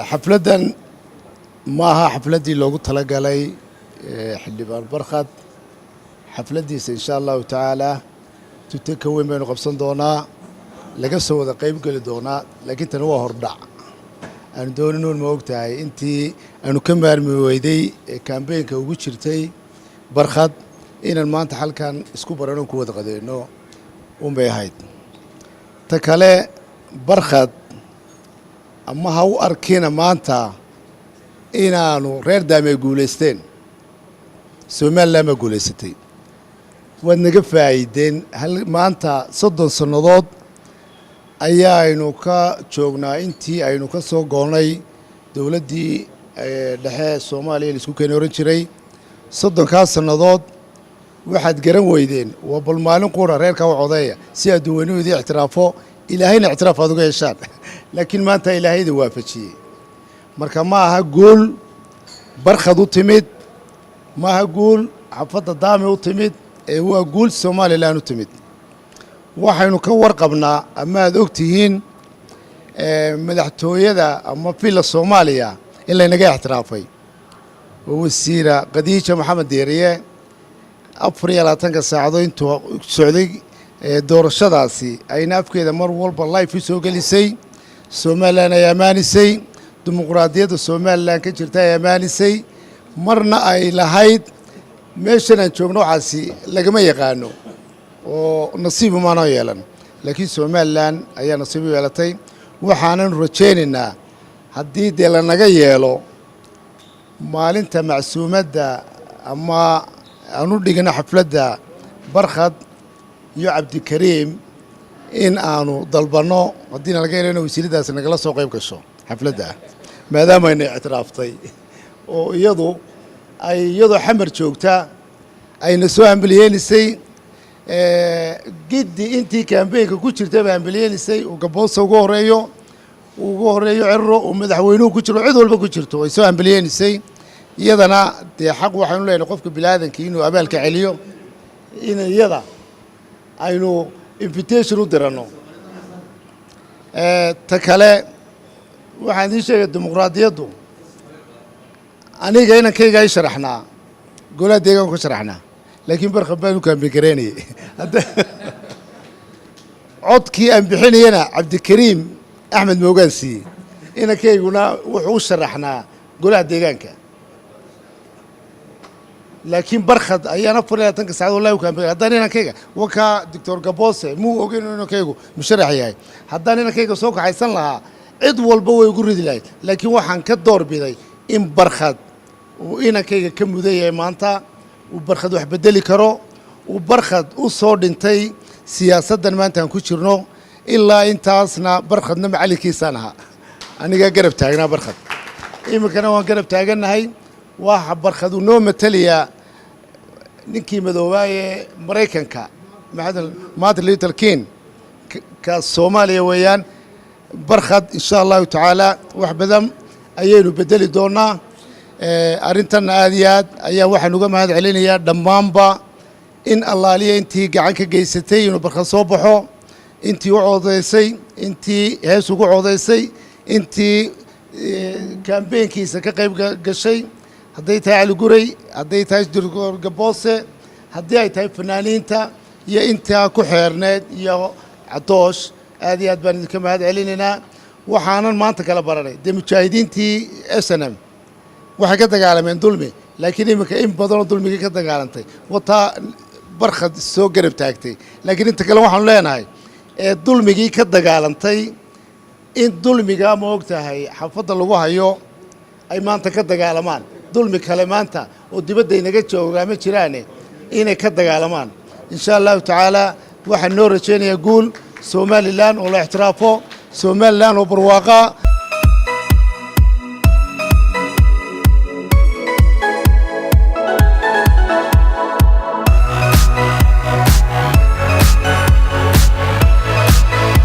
حفلة maaha xafladii loogu talagalay xildhibaan barkhad xafladiisa insha Allah taala tuute ka weyn baynu qabsan doonaa laga soo wada qayb gali doonaa laakiin tan waa hordhac aan doonino ma ogtahay intii aanu ka maarmi weyday campaign-ka ugu jirtay barkhad inaan maanta halkan isku barano ku wada qadeeno bay ahayd ta kale barkhad ama ha u arkina maanta inaanu reer daamay guuleysteen Soomaaliland ma guuleysatay wad naga faa'iideen hal maanta 30 sanadood ayaanu ka joognaa intii aynu ka soo goonay dawladdii dhexe Soomaaliya isku keenay oran jiray 30 sanadood waxaad garan weydeen waa bal maalin qura reerka u codeeya si adduunyadu ixtiraafo ilaahayna ixtiraaf aad uga yeeshaan laakiin maanta ilaahayda waafajiyay marka ma aha gool barkhad u timid ma aha gool xafada daami u timid ee waa gool Soomaaliland u timid waxaynu ka warqabnaa ama aad ogtihiin madaxtooyada ama fila Soomaaliya in la inaga ixtiraafay wasiira Khadiija Maxamed Deeriye 24 saacadood intuu socday doorashadaasi ayna afkeeda mar walba live soo galisay Soomaaliland ay amaanisay dimuqraadiyadda Soomaaliland ka jirta ay amaanisay marna ay lahayd meeshan aan joogno waxaasi lagama yaqaano oo nasiib ma noo yeelan laakiin Soomaaliland ayaa nasiib u yeelatay waxaanan rajaynaynaa haddii dee la naga yeelo maalinta macsuumadda ama aanu dhigana xafladda barkhad iyo Cabdikariim in aanu dalbano haddii laga yeelano wasiiradaas nagala soo qayb gasho xafladda maadaama ay ictiraaftay oo iyadu xamar joogta ayna soo ambaliyeenisay giddi intii campaign-ka ku jirtay baa ambaliyeenisay oo Gaboose ugu horeeyo Cirro oo madaxweynuhu ku jiro cid walba ku jirto ay soo ambaliyeenisay iyadana dee xaq waxaanu leenahay qofka bilaadanka inuu abaalka celiyo in iyada aynu invitation u dirano ta kale waxaan idin sheegay dimuqraadiyaddu aniga inankayga ay sharaxnaa golaha deegaanka ka sharaxnaa laakiin barkhad baan u kaambi gareynayay codkii aan bixinayana Cabdikariim Axmed Moogaan siiyey inankayguna wuxuu u sharaxnaa golaha deegaanka laakiin barkhad ayaan 24 saacadood la kaambi haddana inankayga waka Dr. Gaboose muu ogeyn inankaygu musharax yahay haddana inankayga soo kaxaysan lahaa cid walba way ugu ridi lahayd laakiin waxaan ka doorbiday in barkhad uu inankayga ka mudayahay maanta uu barkhad wax bedeli karo uu barkhad u soo dhintay siyaasaddan maanta aan ku jirno ilaa intaasna barkhadna macalinkiisaan ahaa aniga garab taagnaa barkhad iminkana waan garab taaganahay waxa barkhad uu noo mataliyaa ninkii madoobaye Mareykanka Martin Luther King ka Soomaaliya weeyaan barkhad insha Allah taala wax badan ayaynu bedeli doonaa arintan aad iyo aad ayaa waxaan uga mahad celinayaa dhammaanba in allaaliya intii gacan ka geysatay inuu barkhad soo baxo intii u codeysay intii hees ugu codeysay intii campaign-kiisa ka qayb gashay hadday tahay Ali Guray hadday tahay Dr. Gaboose haddii ay tahay fanaaniinta iyo intaa ku xeerneed iyo Cadoosh aad iyo aad baan idinka mahad celinaynaa waxaanan maanta kala baranay de mujaahidiintii SNM waxay ka dagaalameen dulmi laakiin iminka in badan oo dulmiga ka dagaalantay wata barkhad soo garab taagtay laakiin inta kale waxaan leenahay dulmigii ka dagaalantay in dulmiga ma ogtahay xafada lagu hayo ay maanta ka dagaalamaan dulmi kale maanta oo dibadda inaga jooga ma jiraan inay ka dagaalamaan insha Allah taala waxaan noo rajaynayaa guul Somaliland oo la ixtiraafo Somaliland oo barwaaqa